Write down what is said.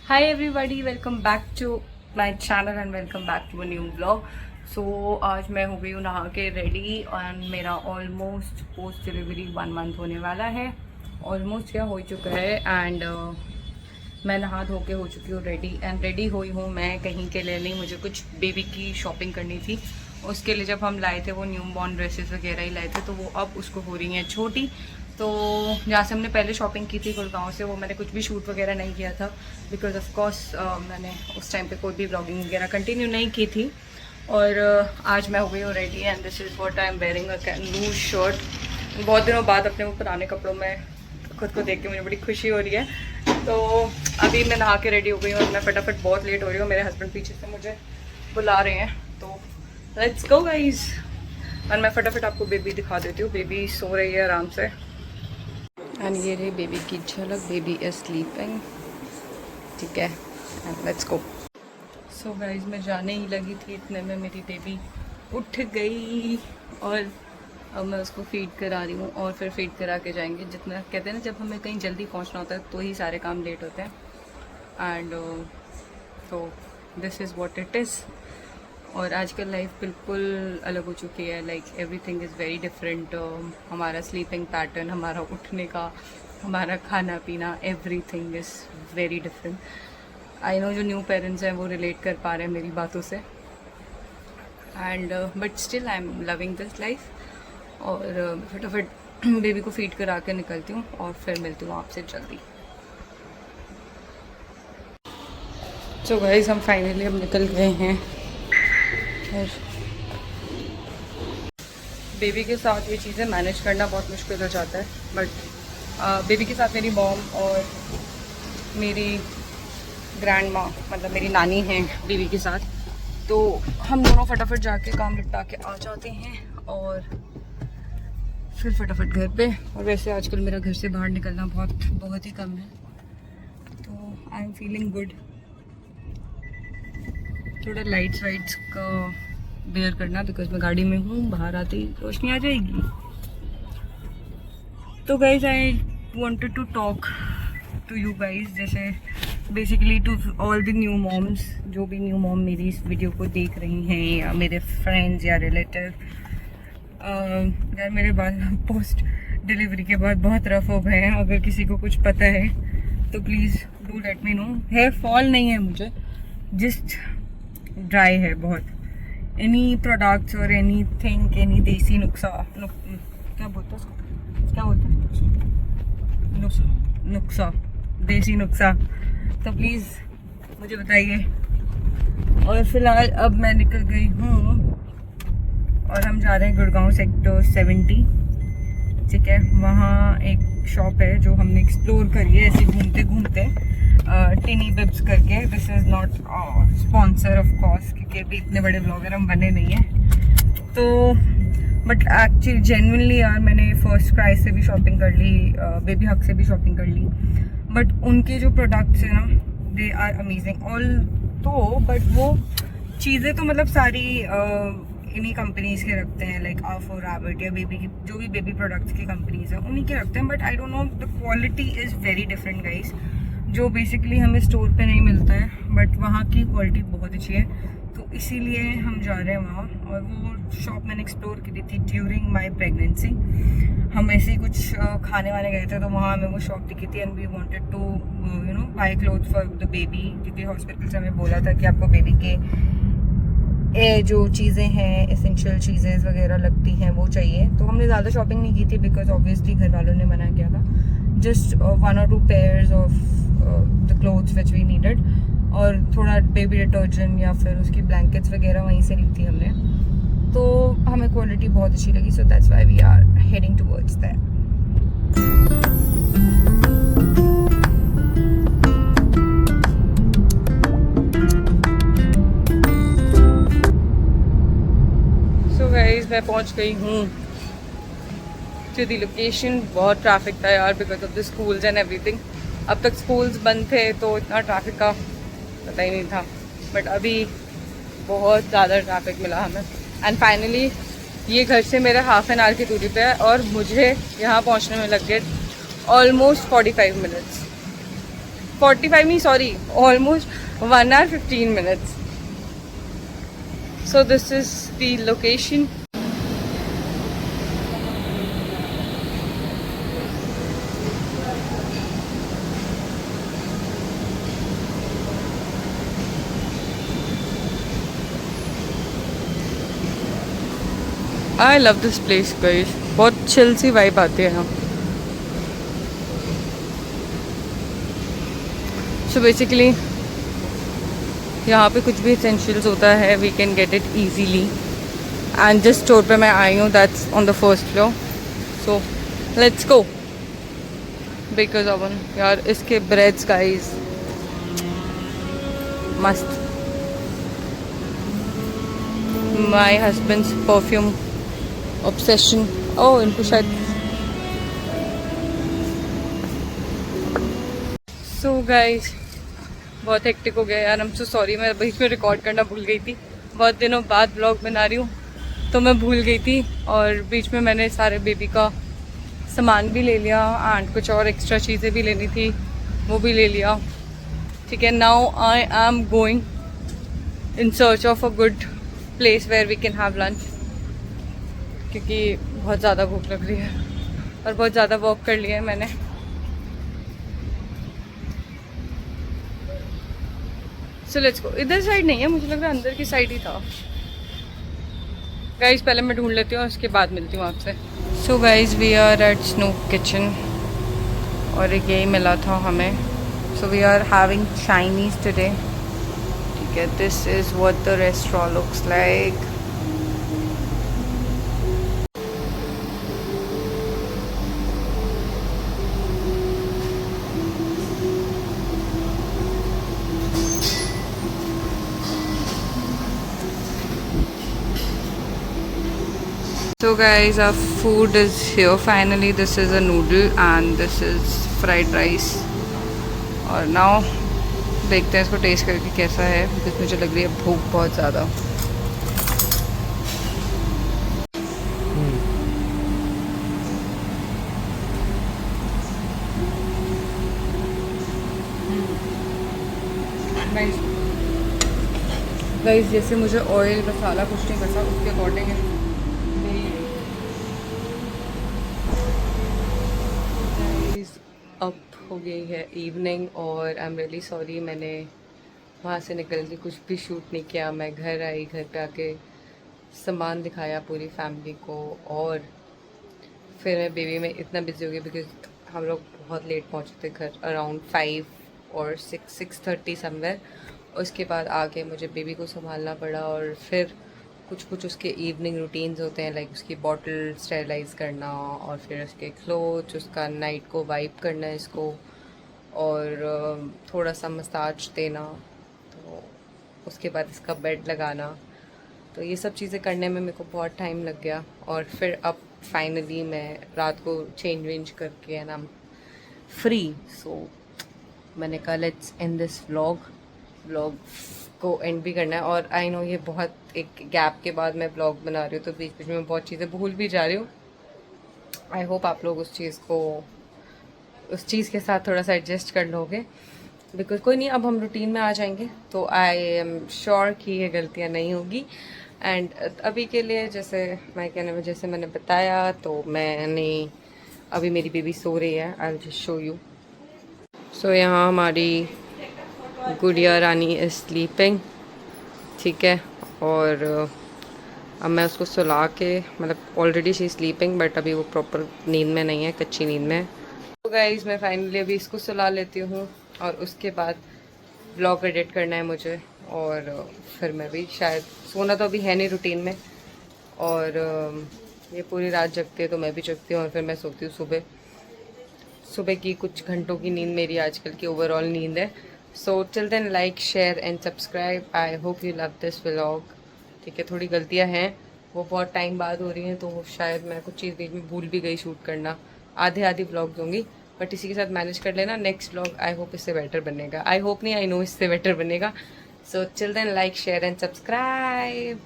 Hi everybody, welcome back to my channel and welcome back to a new vlog. So आज मैं हो गई हूँ नहा के रेडी और मेरा ऑलमोस्ट पोस्ट डिलीवरी 1 मंथ होने वाला है. ऑलमोस्ट क्या हो चुका है एंड मैं नहा धो के हो चुकी हूँ रेडी एंड रेडी हुई हूँ मैं कहीं के लिए नहीं. मुझे कुछ बेबी की शॉपिंग करनी थी. उसके लिए जब हम लाए थे वो न्यू बॉर्न ड्रेसेस वगैरह ही लाए थे, तो वो अब उसको हो रही हैं छोटी. तो जहाँ से हमने पहले शॉपिंग की थी गुड़गांव से, वो मैंने कुछ भी शूट वगैरह नहीं किया था बिकॉज ऑफ कोर्स मैंने उस टाइम पे कोई भी ब्लॉगिंग वगैरह कंटिन्यू नहीं की थी. और आज मैं हो गई हूँ ready and this is what I am wearing a loose shirt. बहुत दिनों बाद अपने वो पुराने कपड़ों में खुद को देख के मुझे बड़ी खुशी हो रही है. तो अभी मैं नहा के रेडी हो गई हूँ और मैं फटाफट बहुत लेट हो रही हूँ. मेरे हस्बैंड पीछे से मुझे बुला रहे हैं, तो लेट्स गो गाइज. और मैं फटाफट आपको बेबी दिखा देती हूँ. बेबी सो रही है आराम से एंड ये रही बेबी की झलक. Baby is sleeping. ठीक है, लेट्स गो. सो गाइज मैं जाने ही लगी थी इतने में मेरी बेबी उठ गई और अब मैं उसको फीड करा रही हूँ और फिर फीड करा के जाएंगे. जितना कहते हैं ना, जब हमें कहीं जल्दी पहुँचना होता है तो ही सारे काम लेट होते हैं. एंड तो this is what it is. और आजकल लाइफ बिल्कुल अलग हो चुकी है. Like everything is very different. हमारा स्लीपिंग पैटर्न, हमारा उठने का, हमारा खाना पीना, everything is very different. I know जो न्यू पेरेंट्स हैं वो रिलेट कर पा रहे हैं मेरी बातों से. And but still I am loving this life. और फटाफट बेबी को फीड करा के निकलती हूँ और फिर मिलती हूँ आपसे जल्दी. सो गाइस हम फाइनली अब निकल गए हैं. और बेबी के साथ ये चीज़ें मैनेज करना बहुत मुश्किल हो जाता है. बट बेबी के साथ मेरी मॉम और मेरी ग्रैंड माँ, मतलब मेरी नानी हैं बेबी के साथ, तो हम दोनों फटाफट जाके काम निपटा के आ जाते हैं और फिर फटाफट घर पे. और वैसे आजकल मेरा घर से बाहर निकलना बहुत ही कम है, तो आई एम फीलिंग गुड. थोड़ा लाइट्स वाइट्स का बेयर करना बिकॉज मैं गाड़ी में हूँ. बाहर आते ही रोशनी आ जाएगी. तो guys I wanted to talk to you guys, जैसे basically to all the new moms. जो भी न्यू मॉम मेरी इस वीडियो को देख रही हैं या मेरे फ्रेंड्स या रिलेटिव. यार मेरे बाल पोस्ट डिलीवरी के बाद बहुत रफ हो गए हैं. अगर किसी को कुछ पता है तो please do let me know. Hair fall नहीं है मुझे, जस्ट ड्राई है बहुत. एनी प्रोडक्ट्स और एनी थिंग, एनी देसी नुस्खा, क्या बोलते हैं उसको, क्या बोलते हैं, नुस्खा, देसी नुस्खा, तो प्लीज़ मुझे बताइए. और फिलहाल अब मैं निकल गई हूँ और हम जा रहे हैं गुड़गांव सेक्टर 70. ठीक है, वहाँ एक शॉप है जो हमने एक्सप्लोर करी है ऐसे घूमते घूमते. टिनी बिब्स करके. This is not sponsor of course, क्योंकि अभी इतने बड़े ब्लॉगर हम बने नहीं हैं. तो बट एक्चुअली जेन्युइनली यार मैंने फर्स्ट क्राई से भी शॉपिंग कर ली, बेबी हक से भी शॉपिंग कर ली. बट उनके जो प्रोडक्ट्स हैं ना, दे आर अमेजिंग ऑल. तो बट वो चीज़ें तो मतलब सारी इन्हीं कंपनीज के रखते हैं, लाइक आफो, रैबिट या बेबी की जो भी बेबी प्रोडक्ट्स की कंपनीज हैं उन्हीं के रखते हैं. But I don't know, the quality is very different guys, जो बेसिकली हमें स्टोर पे नहीं मिलता है. बट वहाँ की क्वालिटी बहुत अच्छी है, तो इसीलिए हम जा रहे हैं वहाँ. और वो शॉप मैंने एक्सप्लोर की थी ड्यूरिंग माई प्रेगनेंसी. हम ऐसे ही कुछ खाने वाने गए थे, तो वहाँ हमें वो शॉप दिखी थी and we wanted to you know buy cloth for the baby, क्योंकि हॉस्पिटल से हमें बोला था कि आपको बेबी के जो चीज़ें हैं, एसेंशियल चीज़ें वगैरह लगती हैं वो चाहिए. तो हमने ज़्यादा शॉपिंग नहीं की थी बिकॉज ऑब्वियसली घर वालों ने मना किया था. Just 1 or 2 pairs of the clothes which we needed. और थोड़ा बेबी डिटर्जेंट या फिर उसकी ब्लैंकेट्स वगैरह वहीं से ली थी हमने. तो हमें क्वालिटी बहुत अच्छी लगी, so that's why we are heading towards that. So guys मैं पहुंच गई हूँ टू द लोकेशन. बहुत ट्रैफिक था यार because of the schools and everything. अब तक स्कूल्स बंद थे तो इतना ट्रैफिक का पता ही नहीं था, बट अभी बहुत ज़्यादा ट्रैफिक मिला हमें. एंड फाइनली ये घर से मेरे हाफ एन आवर की दूरी पे है और मुझे यहाँ पहुँचने में लग गए ऑलमोस्ट 45 मिनट्स. 45 नहीं, sorry, almost 1 hour 15 minutes. So this is the location. I love this place guys. बहुत chill सी vibe आती है यहाँ. So basically यहाँ पे कुछ भी essentials होता है we can get it easily. And जिस store पे मैं आई हूँ that's on the first floor. So let's go. Because oven यार इसके breads guys मस्त. My husband's perfume obsession. Oh, इनको शायद. So guys, बहुत हेक्टिक हो गया यार. I'm so sorry, मैं बीच में रिकॉर्ड करना भूल गई थी. बहुत दिनों बाद ब्लॉग बना रही हूँ तो मैं भूल गई थी. और बीच में मैंने सारे बेबी का सामान भी ले लिया एंड कुछ और एक्स्ट्रा चीज़ें भी लेनी थी वो भी ले लिया. ठीक है. Now I am going in search of a good place where we can have lunch, क्योंकि बहुत ज़्यादा भूख लग रही है और बहुत ज़्यादा वॉक कर लिया है मैंने. So let's go. इधर साइड नहीं है, मुझे लग रहा है अंदर की साइड ही था. गाइज पहले मैं ढूंढ लेती हूँ, उसके बाद मिलती हूँ आपसे. So guys we are at Snook Kitchen और एक यही मिला था हमें. So we are having Chinese today. ठीक है. This is what the restaurant looks like. So guys, our food is here finally. This is a noodle and this is fried rice. और now देखते हैं इसको टेस्ट करके कैसा है, because मुझे लग रही है भूख बहुत ज़्यादा. गाइस जैसे मुझे ऑयल मसाला कुछ नहीं करता उसके अकॉर्डिंग है. अब हो गई है इवनिंग और आई एम रियली सॉरी मैंने वहाँ से निकल के कुछ भी शूट नहीं किया. मैं घर आई, घर पे आके सामान दिखाया पूरी फैमिली को और फिर मैं बेबी में इतना बिजी हो गई बिकॉज हम लोग बहुत लेट पहुँचे थे घर, अराउंड 5 और 6:30 समवेयर. उसके बाद आके मुझे बेबी को संभालना पड़ा और फिर कुछ उसके इवनिंग रूटीन्स होते हैं, लाइक उसकी बॉटल स्टेरलाइज करना और फिर उसके क्लोथ्स, उसका नाइट को वाइप करना इसको और थोड़ा सा मसाज देना, तो उसके बाद इसका बेड लगाना. तो ये सब चीज़ें करने में मेरे को बहुत टाइम लग गया. और फिर अब फाइनली मैं रात को चेंज वेंज करके एंड आई एम फ्री. सो मैंने कहा लेट्स एंड दिस व्लॉग को एंड भी करना है. और आई नो ये बहुत एक गैप के बाद मैं ब्लॉग बना रही हूँ तो बीच बीच में बहुत चीज़ें भूल भी जा रही हूँ. आई होप आप लोग उस चीज़ के साथ थोड़ा सा एडजस्ट कर लोगे, बिकॉज कोई नहीं, अब हम रूटीन में आ जाएंगे तो आई एम श्योर कि ये गलतियाँ नहीं होगी. एंड अभी के लिए जैसे मैंने बताया तो मैंने अभी मेरी बेबी सो रही है. I will just show you. So यहाँ हमारी गुड़िया रानी इज स्लीपिंग. ठीक है. और अब मैं उसको सुला के, मतलब ऑलरेडी शी स्लीपिंग बट अभी वो प्रॉपर नींद में नहीं है, कच्ची नींद में. तो गाइस मैं फाइनली अभी इसको सुला लेती हूँ और उसके बाद ब्लॉग एडिट करना है मुझे और फिर मैं भी शायद सोना तो अभी है नहीं रूटीन में. और ये पूरी रात जगती है तो मैं भी जगती हूँ और फिर मैं सोती हूँ सुबह की कुछ घंटों की नींद मेरी आजकल की ओवरऑल नींद है. So till then like, share and subscribe. I hope you love this vlog. ठीक है. थोड़ी गलतियाँ हैं, वो बहुत टाइम बाद हो रही हैं तो शायद मैं कुछ चीज़ बीच में भूल भी गई शूट करना. आधे व्लॉग दूँगी बट इसी के साथ मैनेज कर लेना. नेक्स्ट व्लॉग आई होप इससे बेटर बनेगा. आई होप नहीं, आई नो इससे बेटर बनेगा. So till then like, share and subscribe.